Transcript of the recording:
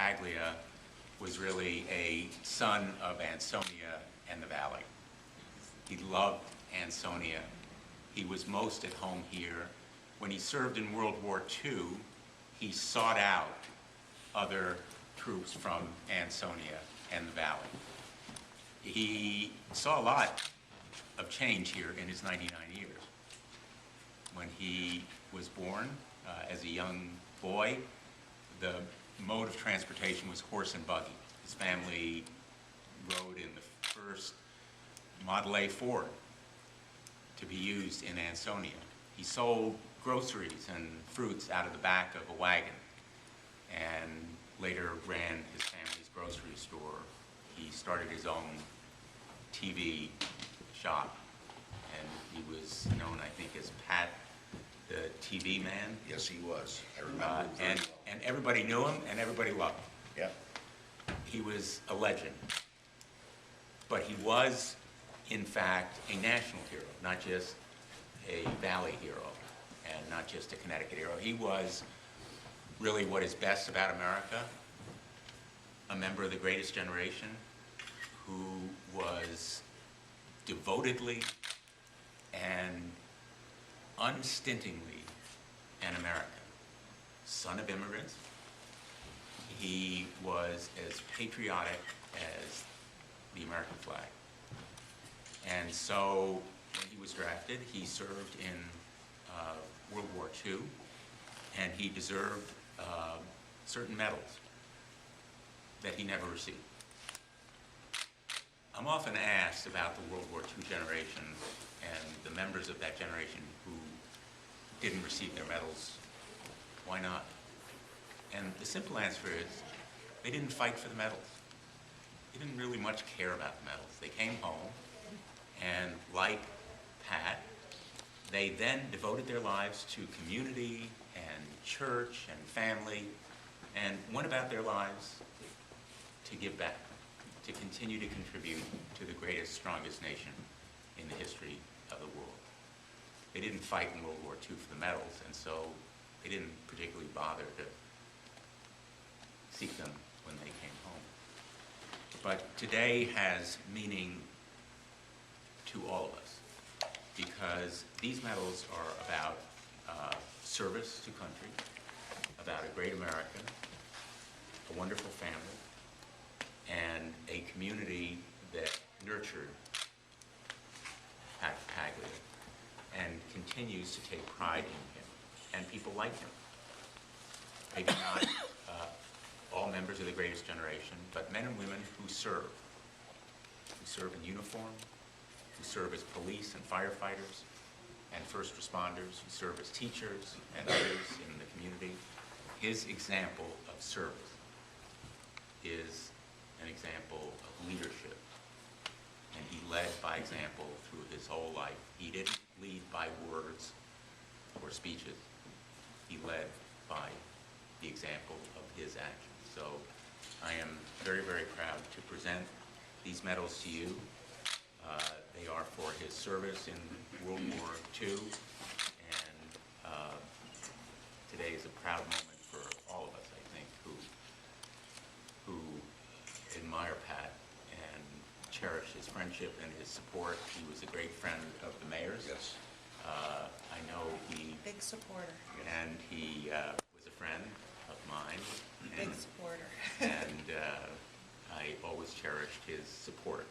Battaglia was really a son of Ansonia and the Valley. He loved Ansonia. He was most at home here. When he served in World War II, he sought out other troops from Ansonia and the Valley. He saw a lot of change here in his 99 years. When he was born as a young boy, the mode of transportation was horse and buggy. His family rode in the first Model A Ford to be used in Ansonia. He sold groceries and fruits out of the back of a wagon and later ran his family's grocery store. He started his own TV shop, and he was known, I think, as Pat, the TV man. Yes, he was. I remember. And everybody knew him, and everybody loved him. Yeah. He was a legend. But he was, in fact, a national hero, not just a Valley hero, and not just a Connecticut hero. He was really what is best about America, a member of the greatest generation who was devotedly and unstintingly an American, son of immigrants. He was as patriotic as the American flag. And so when he was drafted, he served in World War II, and he deserved certain medals that he never received. I'm often asked about the World War II generation and the members of that generation who didn't receive their medals. Why not? And the simple answer is they didn't fight for the medals. They didn't really much care about the medals. They came home, and like Pat, they then devoted their lives to community and church and family and went about their lives to give back, to continue to contribute to the greatest, strongest nation in the history of the world. They didn't fight in World War II for the medals, and so they didn't particularly bother to seek them when they came home. But today has meaning to all of us, because these medals are about service to country, about a great America, a wonderful family, and a community that nurtured Pat Battaglia and continues to take pride in him, and people like him. Maybe not all members of the greatest generation, but men and women who serve in uniform, who serve as police and firefighters and first responders, who serve as teachers and others in the community. His example of service is an example of leadership, and he led by example through his whole life. He didn't lead by words or speeches. He led by the example of his actions. So I am very, very proud to present these medals to you. They are for his service in World War II, and today is a proud moment for all of us, I think, who admire Pat and cherish his friendship and his support. He was a great friend of the mayor's. Yes. I know he... Big supporter. And he was a friend of mine. Big supporter. And I always cherished his support.